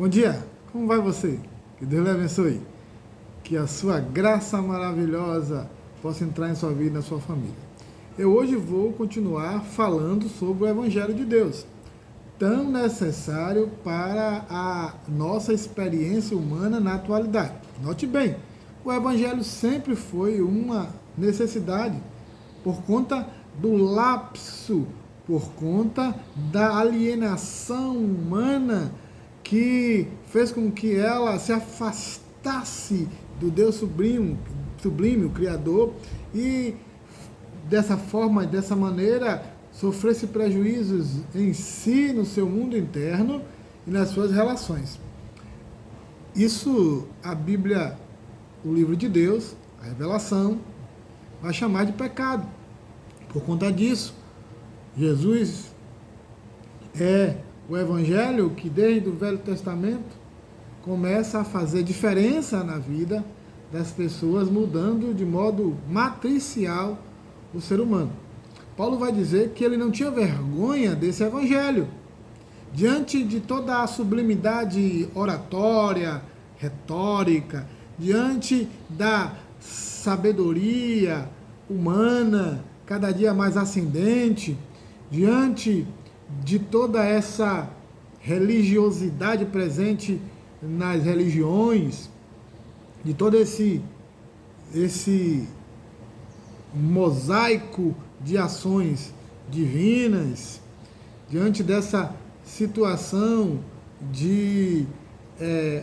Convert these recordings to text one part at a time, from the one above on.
Bom dia, como vai você? Que Deus lhe abençoe. Que a sua graça maravilhosa possa entrar em sua vida e na sua família. Eu hoje vou continuar falando sobre o Evangelho de Deus, tão necessário para a nossa experiência humana na atualidade. Note bem, o Evangelho sempre foi uma necessidade por conta do lapso, por conta da alienação humana que fez com que ela se afastasse do Deus sublime, o Criador, e dessa forma, dessa maneira, sofresse prejuízos em si, no seu mundo interno e nas suas relações. Isso a Bíblia, o livro de Deus, a revelação, vai chamar de pecado. Por conta disso, Jesus é o Evangelho que desde o Velho Testamento começa a fazer diferença na vida das pessoas, mudando de modo matricial o ser humano. Paulo vai dizer que ele não tinha vergonha desse Evangelho. Diante de toda a sublimidade oratória, retórica, diante da sabedoria humana, cada dia mais ascendente, diante de toda essa religiosidade presente nas religiões, de todo esse mosaico de ações divinas, diante dessa situação de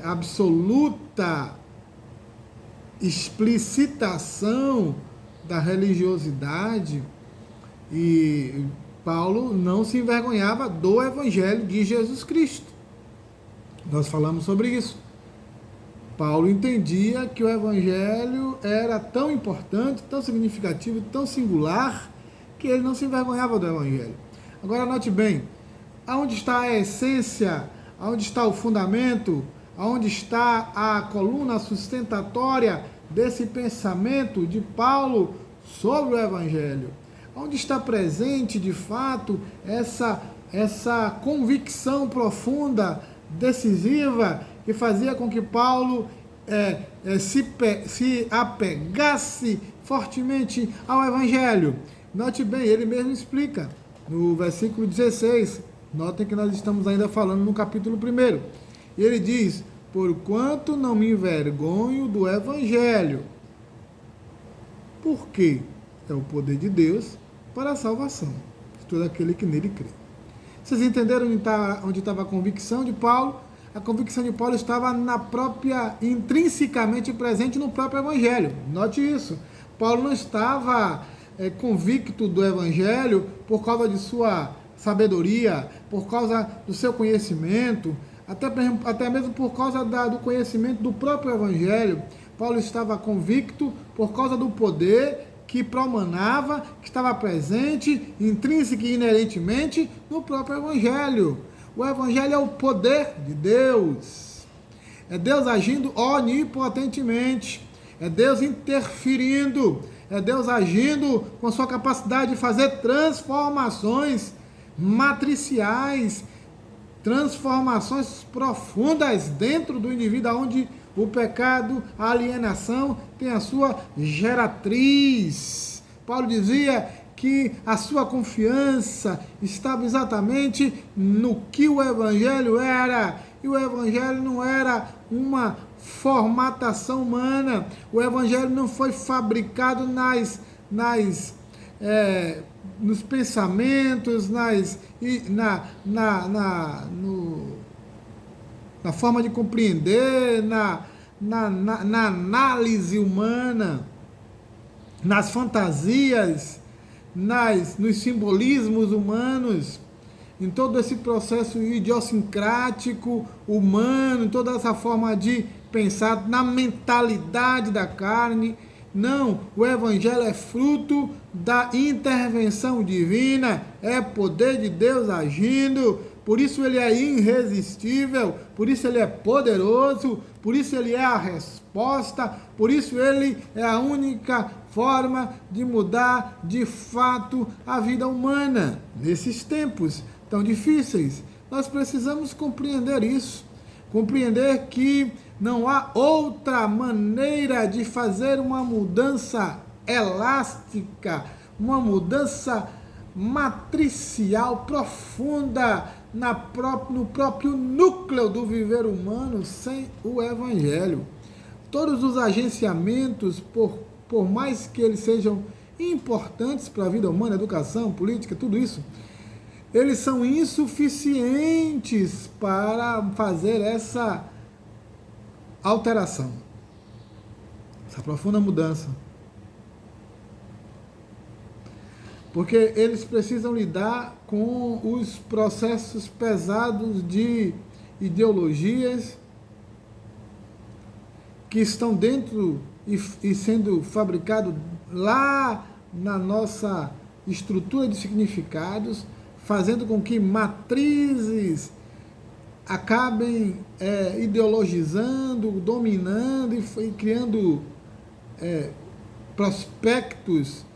absoluta explicitação da religiosidade, e Paulo não se envergonhava do Evangelho de Jesus Cristo. Nós falamos sobre isso. Paulo entendia que o Evangelho era tão importante, tão significativo, tão singular, que ele não se envergonhava do Evangelho. Agora note bem, aonde está a essência, aonde está o fundamento, aonde está a coluna sustentatória desse pensamento de Paulo sobre o Evangelho? Onde está presente, de fato, essa convicção profunda, decisiva, que fazia com que Paulo se apegasse fortemente ao Evangelho? Note bem, ele mesmo explica no versículo 16, notem que nós estamos ainda falando no capítulo 1, e ele diz: porquanto não me envergonho do Evangelho. Por quê? É o poder de Deus para a salvação de todo aquele que nele crê. Vocês entenderam onde estava a convicção de Paulo? A convicção de Paulo estava intrinsecamente presente no próprio Evangelho. Note isso. Paulo não estava convicto do Evangelho por causa de sua sabedoria, por causa do seu conhecimento, até mesmo por causa do conhecimento do próprio Evangelho. Paulo estava convicto por causa do poder que promanava, que estava presente, intrínseca e inerentemente no próprio Evangelho. O Evangelho é o poder de Deus. É Deus agindo onipotentemente. É Deus interferindo. É Deus agindo com sua capacidade de fazer transformações matriciais, transformações profundas dentro do indivíduo, onde o pecado, a alienação tem a sua geratriz. Paulo dizia que a sua confiança estava exatamente no que o Evangelho era. E o Evangelho não era uma formatação humana. O Evangelho não foi fabricado nos pensamentos, na forma de compreender, na análise humana, nas fantasias, nos simbolismos humanos, em todo esse processo idiosincrático humano, em toda essa forma de pensar, na mentalidade da carne. Não, o Evangelho é fruto da intervenção divina, é poder de Deus agindo. Por isso ele é irresistível, por isso ele é poderoso, por isso ele é a resposta, por isso ele é a única forma de mudar de fato a vida humana. Nesses tempos tão difíceis, nós precisamos compreender isso. Compreender que não há outra maneira de fazer uma mudança elástica, uma mudança matricial profunda no próprio núcleo do viver humano sem o Evangelho. Todos os agenciamentos, por mais que eles sejam importantes para a vida humana, educação, política, tudo isso, eles são insuficientes para fazer essa alteração, essa profunda mudança. Porque eles precisam lidar com os processos pesados de ideologias que estão dentro e sendo fabricado lá na nossa estrutura de significados, fazendo com que matrizes acabem ideologizando, dominando e criando prospectos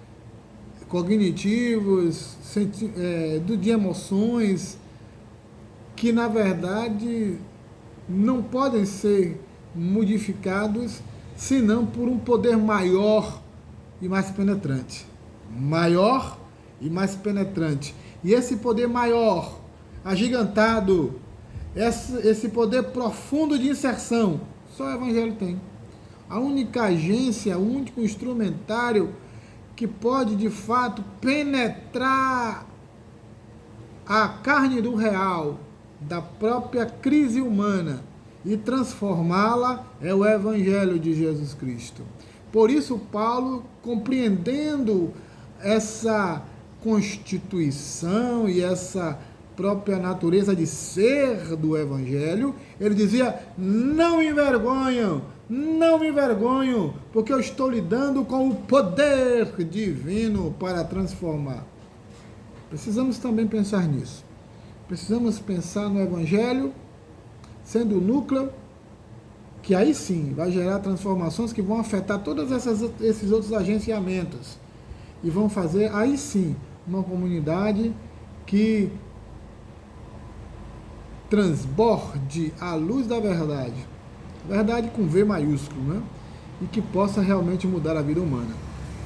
cognitivos, de emoções, que na verdade não podem ser modificados senão por um poder maior e mais penetrante. Maior e mais penetrante. E esse poder maior, agigantado, esse poder profundo de inserção, só o Evangelho tem. A única agência, o único instrumentário que pode de fato penetrar a carne do real, da própria crise humana e transformá-la é o Evangelho de Jesus Cristo. Por isso, Paulo, compreendendo essa constituição e essa própria natureza de ser do Evangelho, ele dizia: não me envergonho, porque eu estou lidando com o poder divino para transformar. Precisamos também pensar nisso. Precisamos pensar no Evangelho sendo o núcleo, que aí sim vai gerar transformações que vão afetar todos esses outros agenciamentos e vão fazer aí sim uma comunidade que transborde a luz da verdade, verdade com V maiúsculo, né? E que possa realmente mudar a vida humana.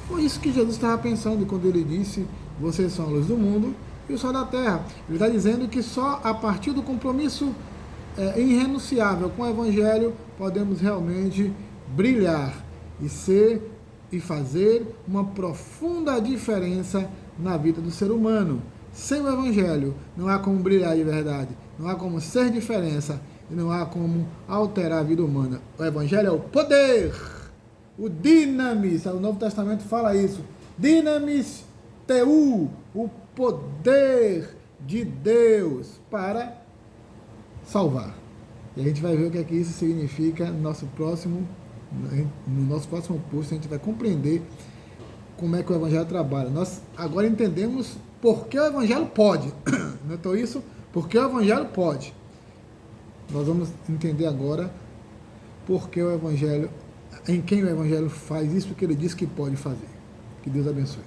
Foi isso que Jesus estava pensando quando ele disse: vocês são a luz do mundo e o sol da terra. Ele está dizendo que só a partir do compromisso irrenunciável com o Evangelho podemos realmente brilhar e ser e fazer uma profunda diferença na vida do ser humano. Sem o Evangelho não há como brilhar de verdade, não há como ser diferença e não há como alterar a vida humana. O Evangelho é o poder, o dinamis, o Novo Testamento fala isso, dinamis teu, o poder de Deus para salvar. E a gente vai ver o que é que isso significa no nosso próximo post. A gente vai compreender como é que o Evangelho trabalha. Nós agora entendemos por que o Evangelho pode. Notou isso? Porque o Evangelho pode. Nós vamos entender agora por que o Evangelho, em quem o Evangelho faz isso que ele diz que pode fazer. Que Deus abençoe.